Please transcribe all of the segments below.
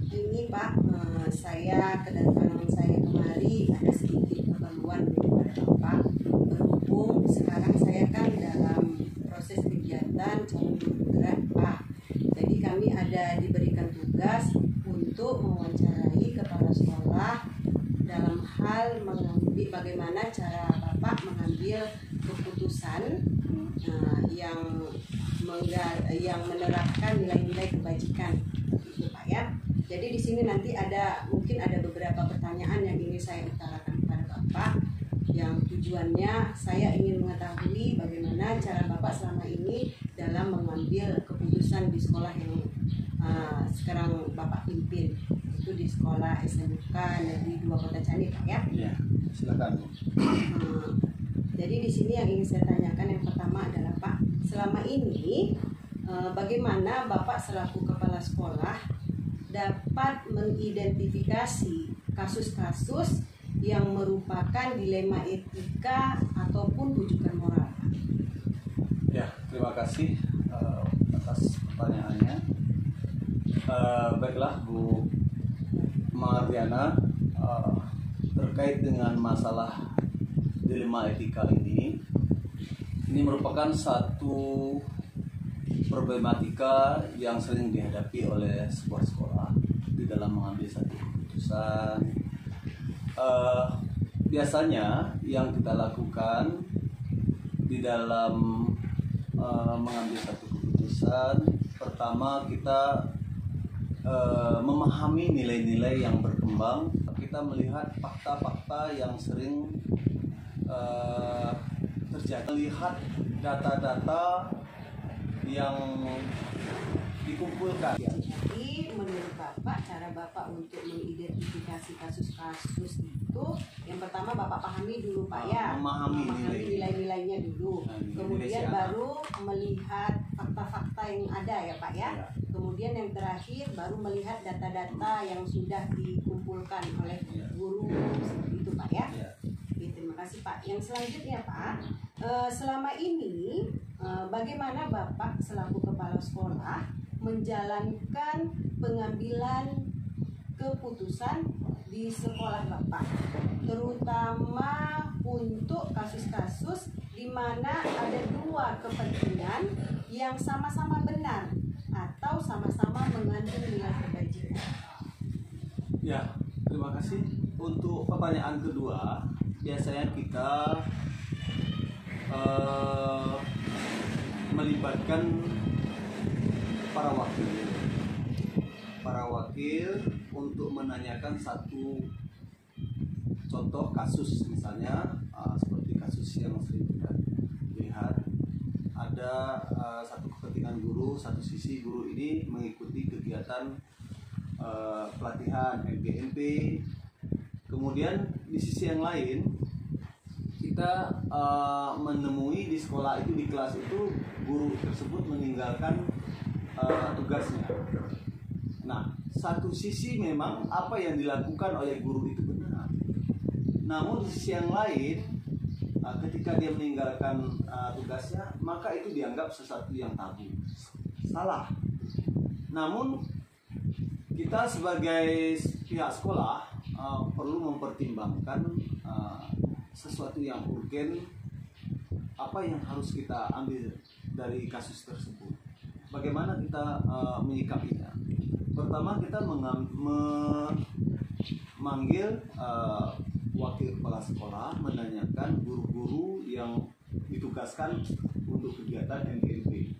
Ini Pak, kedatangan saya kemari ada sedikit keperluan daripada Bapak. Berhubung sekarang saya kan dalam proses kegiatan calon guru bergerak Pak. Jadi kami ada diberikan tugas untuk mewawancarai kepala sekolah dalam hal mengambil bagaimana cara Bapak mengambil keputusan yang menerapkan nilai-nilai kebajikan, itu Pak ya. Jadi di sini nanti mungkin ada beberapa pertanyaan yang ingin saya utarakan kepada Bapak, yang tujuannya saya ingin mengetahui bagaimana cara Bapak selama ini dalam mengambil keputusan di sekolah yang sekarang Bapak pimpin, itu di sekolah SMK Negeri 2 Kota Candi Pak ya. Ya, silakan. Jadi di sini yang ingin saya tanyakan yang pertama adalah Pak, selama ini bagaimana Bapak selaku kepala sekolah dapat mengidentifikasi kasus-kasus yang merupakan dilema etika ataupun rujukan moral? Ya, terima kasih atas pertanyaannya. Baiklah Bu Mardiana, terkait dengan masalah dilema etika ini merupakan satu problematika yang sering dihadapi oleh sebuah sekolah di dalam mengambil satu keputusan. Biasanya yang kita lakukan di dalam mengambil satu keputusan, pertama kita memahami nilai-nilai yang berkembang. Kita melihat fakta-fakta yang sering terjadi, melihat data-data yang dikumpulkan. Jadi menurut Bapak, cara Bapak untuk mengidentifikasi kasus-kasus itu, yang pertama Bapak pahami dulu Pak ya, memahami nilai-nilainya dulu, kemudian baru melihat fakta-fakta yang ada ya Pak ya. Kemudian yang terakhir baru melihat data-data yang sudah dikumpulkan oleh guru, seperti itu Pak ya. Terima kasih Pak. Yang selanjutnya Pak, selama ini bagaimana Bapak selaku kepala sekolah menjalankan pengambilan keputusan di sekolah Bapak, terutama untuk kasus-kasus di mana ada dua kepentingan yang sama-sama benar atau sama-sama mengandung nilai kebajikan? Ya, terima kasih. Untuk pertanyaan kedua, biasanya kita melibatkan para wakil untuk menanyakan satu contoh kasus, misalnya seperti kasus yang sering kita lihat, ada satu kepentingan guru, satu sisi guru ini mengikuti kegiatan pelatihan MGMP. Kemudian di sisi yang lain kita menemui di sekolah itu, di kelas itu, guru tersebut meninggalkan tugasnya. Nah, satu sisi memang apa yang dilakukan oleh guru itu benar. Namun di sisi yang lain, ketika dia meninggalkan tugasnya, maka itu dianggap sesuatu yang tabu, salah. Namun kita sebagai pihak sekolah perlu mempertimbangkan sesuatu yang urgen, apa yang harus kita ambil dari kasus tersebut, bagaimana kita menyikapinya. Pertama, kita memanggil wakil kepala sekolah, menanyakan guru-guru yang ditugaskan untuk kegiatan MGMP.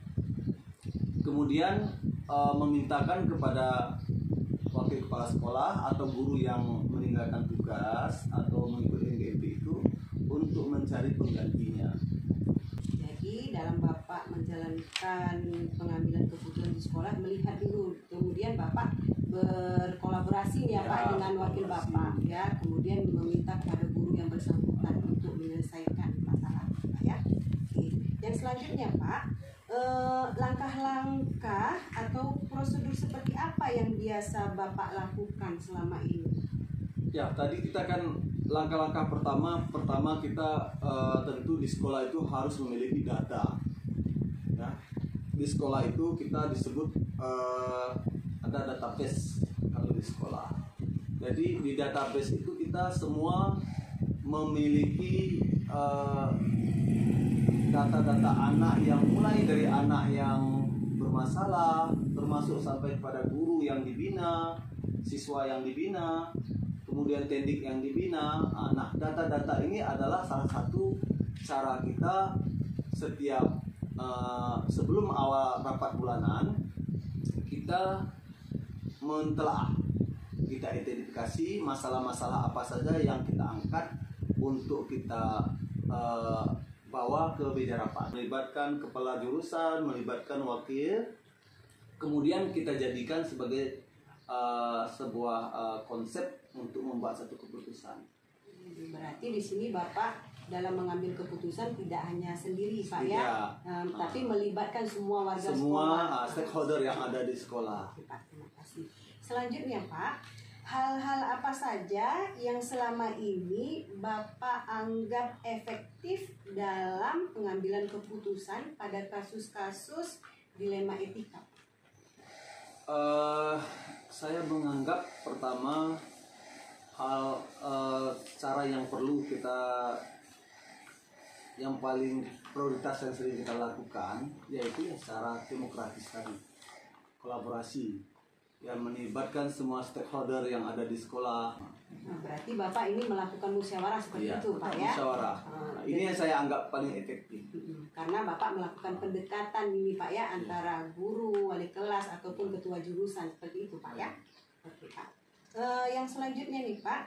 Kemudian memintakan kepada wakil kepala sekolah atau guru yang meninggalkan tugas atau mengikuti MGMP itu untuk mencari penggantinya. Jadi dalam Bapak menjalankan pengambilan keputusan di sekolah, melihat dulu, kemudian Bapak berkolaborasi ya Pak dengan wakil Bapak ya, kemudian meminta kepada guru yang bersangkutan untuk menyelesaikan masalah Pak ya. Oke. Yang selanjutnya Pak, langkah-langkah atau prosedur seperti apa yang biasa Bapak lakukan selama ini? Ya, tadi kita kan langkah-langkah pertama kita tentu di sekolah itu harus memiliki data. Ya, di sekolah itu kita disebut ada ada database kalau di sekolah. Jadi di database itu kita semua memiliki data-data anak, yang mulai dari anak yang bermasalah, termasuk sampai kepada guru yang dibina, siswa yang dibina, kemudian tendik yang dibina. Nah, data-data ini adalah salah satu cara kita setiap sebelum awal rapat bulanan kita mentelaah, kita identifikasi masalah-masalah apa saja yang kita angkat untuk kita bawa ke meja rapat, melibatkan kepala jurusan, melibatkan wakil, kemudian kita jadikan sebagai sebuah konsep untuk membuat satu keputusan. Berarti di sini Bapak dalam mengambil keputusan tidak hanya sendiri Pak ya, tapi melibatkan semua warga semua stakeholder yang ada di sekolah. Oke, Pak, terima kasih. Selanjutnya Pak, hal-hal apa saja yang selama ini Bapak anggap efektif dalam pengambilan keputusan pada kasus-kasus dilema etika? Saya menganggap pertama cara yang perlu kita, yang paling prioritas yang sering kita lakukan yaitu secara demokratis tadi, kolaborasi yang melibatkan semua stakeholder yang ada di sekolah. Nah, berarti Bapak ini melakukan musyawarah seperti itu Pak ya? Musyawarah. Ini yang saya anggap paling efektif. Karena Bapak melakukan pendekatan ini Pak ya, antara guru, wali kelas ataupun ketua jurusan seperti itu Pak ya. Oke Pak. Yang selanjutnya nih Pak,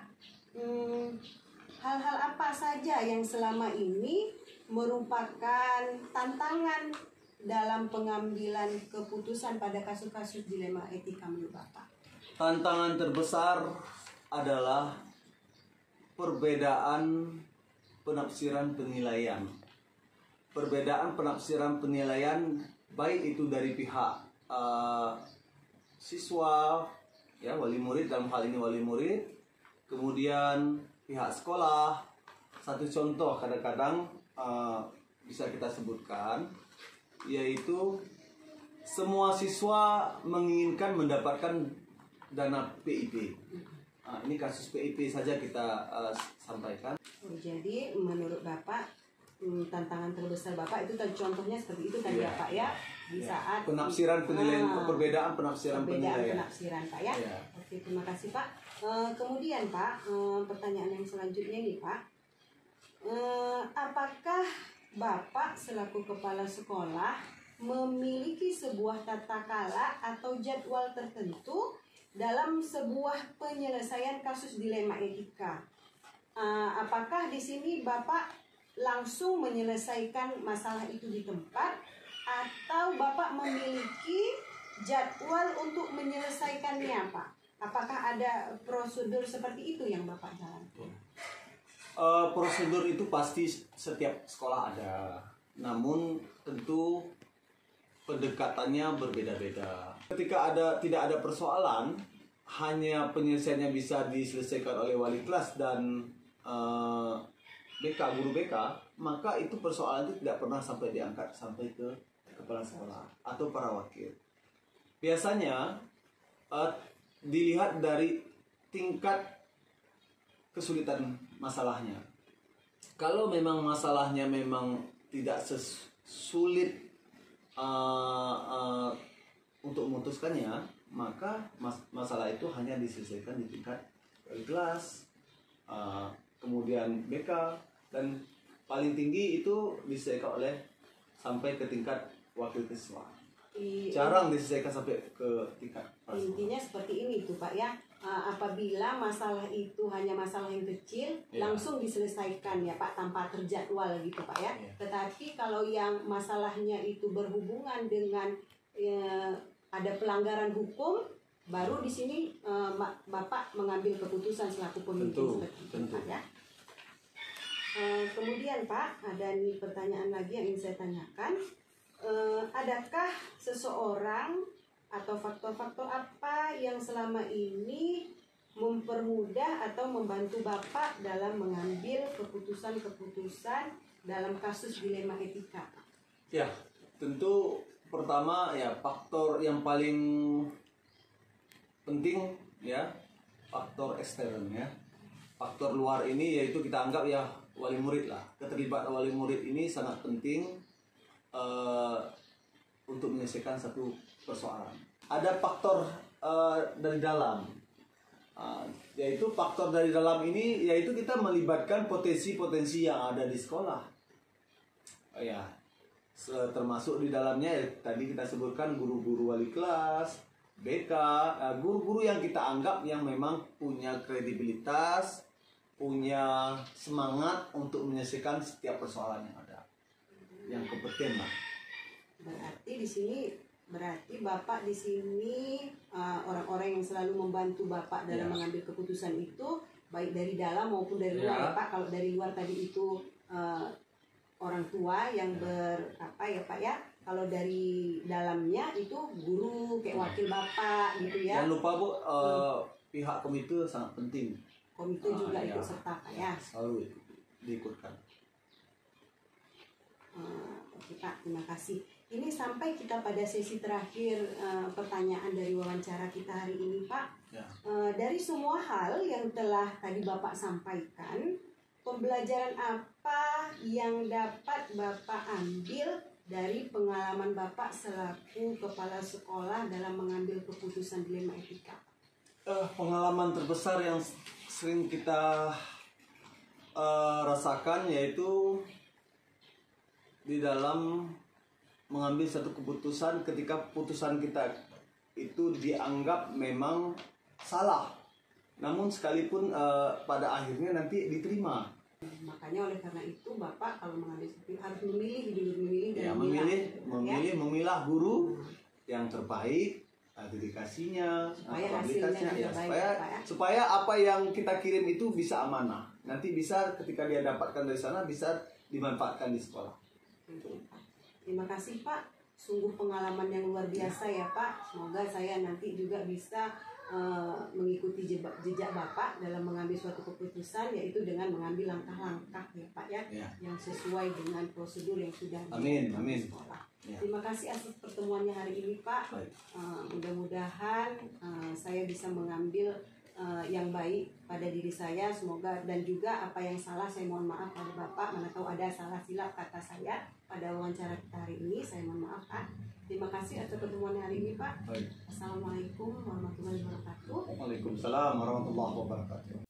hal-hal apa saja yang selama ini merupakan tantangan dalam pengambilan keputusan pada kasus-kasus dilema etika menurut Bapak? Tantangan terbesar adalah perbedaan penafsiran penilaian. Perbedaan penafsiran penilaian baik itu dari pihak siswa, ya wali murid, dalam hal ini wali murid, kemudian pihak sekolah. Satu contoh kadang-kadang bisa kita sebutkan, yaitu semua siswa menginginkan mendapatkan dana PIP. Nah, ini kasus PIP saja kita sampaikan. Jadi menurut Bapak tantangan terbesar Bapak itu contohnya seperti itu tadi ya Pak ya, di saat penafsiran penilaian, perbedaan penafsiran penilaian. Penafsiran Pak ya. Oke, terima kasih Pak. Kemudian Pak, pertanyaan yang selanjutnya nih Pak, apakah Bapak selaku kepala sekolah memiliki sebuah tata kala atau jadwal tertentu dalam sebuah penyelesaian kasus dilema etika? Apakah di sini Bapak langsung menyelesaikan masalah itu di tempat, atau Bapak memiliki jadwal untuk menyelesaikannya Pak? Apakah ada prosedur seperti itu yang Bapak jalankan? Prosedur itu pasti setiap sekolah ada, namun tentu pendekatannya berbeda-beda. Ketika tidak ada persoalan, hanya penyelesaiannya bisa diselesaikan oleh wali kelas dan BK, guru BK, maka itu persoalan itu tidak pernah sampai diangkat sampai ke kepala sekolah atau para wakil. Biasanya dilihat dari tingkat kesulitan masalahnya. Kalau memang masalahnya memang tidak sesulit untuk memutuskannya, maka masalah itu hanya diselesaikan di tingkat wali kelas, kemudian BK, dan paling tinggi itu diselesaikan oleh sampai ke tingkat wakil siswa. Jarang diselesaikan sampai ke tingkat prasekolah. Intinya seperti ini tuh Pak ya. Apabila masalah itu hanya masalah yang kecil, langsung diselesaikan ya Pak, tanpa terjadwal gitu Pak ya. Tetapi kalau yang masalahnya itu berhubungan dengan ada pelanggaran hukum, baru di sini Bapak mengambil keputusan selaku pemimpin seperti itu Pak ya. Kemudian Pak, ada nih pertanyaan lagi yang ingin saya tanyakan. Adakah seseorang atau faktor-faktor apa yang selama ini mempermudah atau membantu Bapak dalam mengambil keputusan-keputusan dalam kasus dilema etika? Ya, tentu pertama ya faktor yang paling penting ya, faktor ekstern ya. Faktor luar ini yaitu kita anggap ya wali murid lah. Keterlibatan wali murid ini sangat penting untuk menyelesaikan satu persoalan. Ada faktor dari dalam, yaitu faktor dari dalam ini yaitu kita melibatkan potensi-potensi yang ada di sekolah. Ya, termasuk di dalamnya ya, tadi kita sebutkan guru-guru wali kelas, BK, guru-guru yang kita anggap yang memang punya kredibilitas, punya semangat untuk menyelesaikan setiap persoalan yang ada, yang kompeten lah. Berarti Bapak di sini orang-orang yang selalu membantu Bapak dalam mengambil keputusan itu baik dari dalam maupun dari luar ya Pak. Kalau dari luar tadi itu orang tua yang ya Pak ya. Kalau dari dalamnya itu guru kayak wakil Bapak gitu ya. Jangan lupa Bu, pihak komite sangat penting. Komite juga ikut serta Pak ya. Selalu diikutkan. Oke Pak, terima kasih. Ini sampai kita pada sesi terakhir pertanyaan dari wawancara kita hari ini Pak. Ya. Dari semua hal yang telah tadi Bapak sampaikan, pembelajaran apa yang dapat Bapak ambil dari pengalaman Bapak selaku kepala sekolah dalam mengambil keputusan dilema etika? Pengalaman terbesar yang sering kita rasakan yaitu di dalam mengambil satu keputusan ketika keputusan kita itu dianggap memang salah, namun sekalipun pada akhirnya nanti diterima. Makanya oleh karena itu Bapak kalau mengambil harus memilih dan memilah guru yang terbaik, dedikasinya, kapabilitasnya ya, supaya apa yang kita kirim itu bisa amanah. Nanti bisa ketika dia dapatkan dari sana bisa dimanfaatkan di sekolah. Terima kasih Pak, sungguh pengalaman yang luar biasa ya Pak. Semoga saya nanti juga bisa mengikuti jejak Bapak dalam mengambil suatu keputusan, yaitu dengan mengambil langkah-langkah ya Pak ya, yang sesuai dengan prosedur yang sudah Amin. sekolah. Terima kasih atas pertemuannya hari ini Pak. Mudah-mudahan saya bisa mengambil yang baik pada diri saya, semoga, dan juga apa yang salah saya mohon maaf pada Bapak, mana tahu ada salah silap kata saya pada wawancara kita hari ini, saya mohon maaf Pak. Terima kasih atas pertemuan hari ini Pak. Assalamualaikum warahmatullahi wabarakatuh. Waalaikumsalam warahmatullahi wabarakatuh.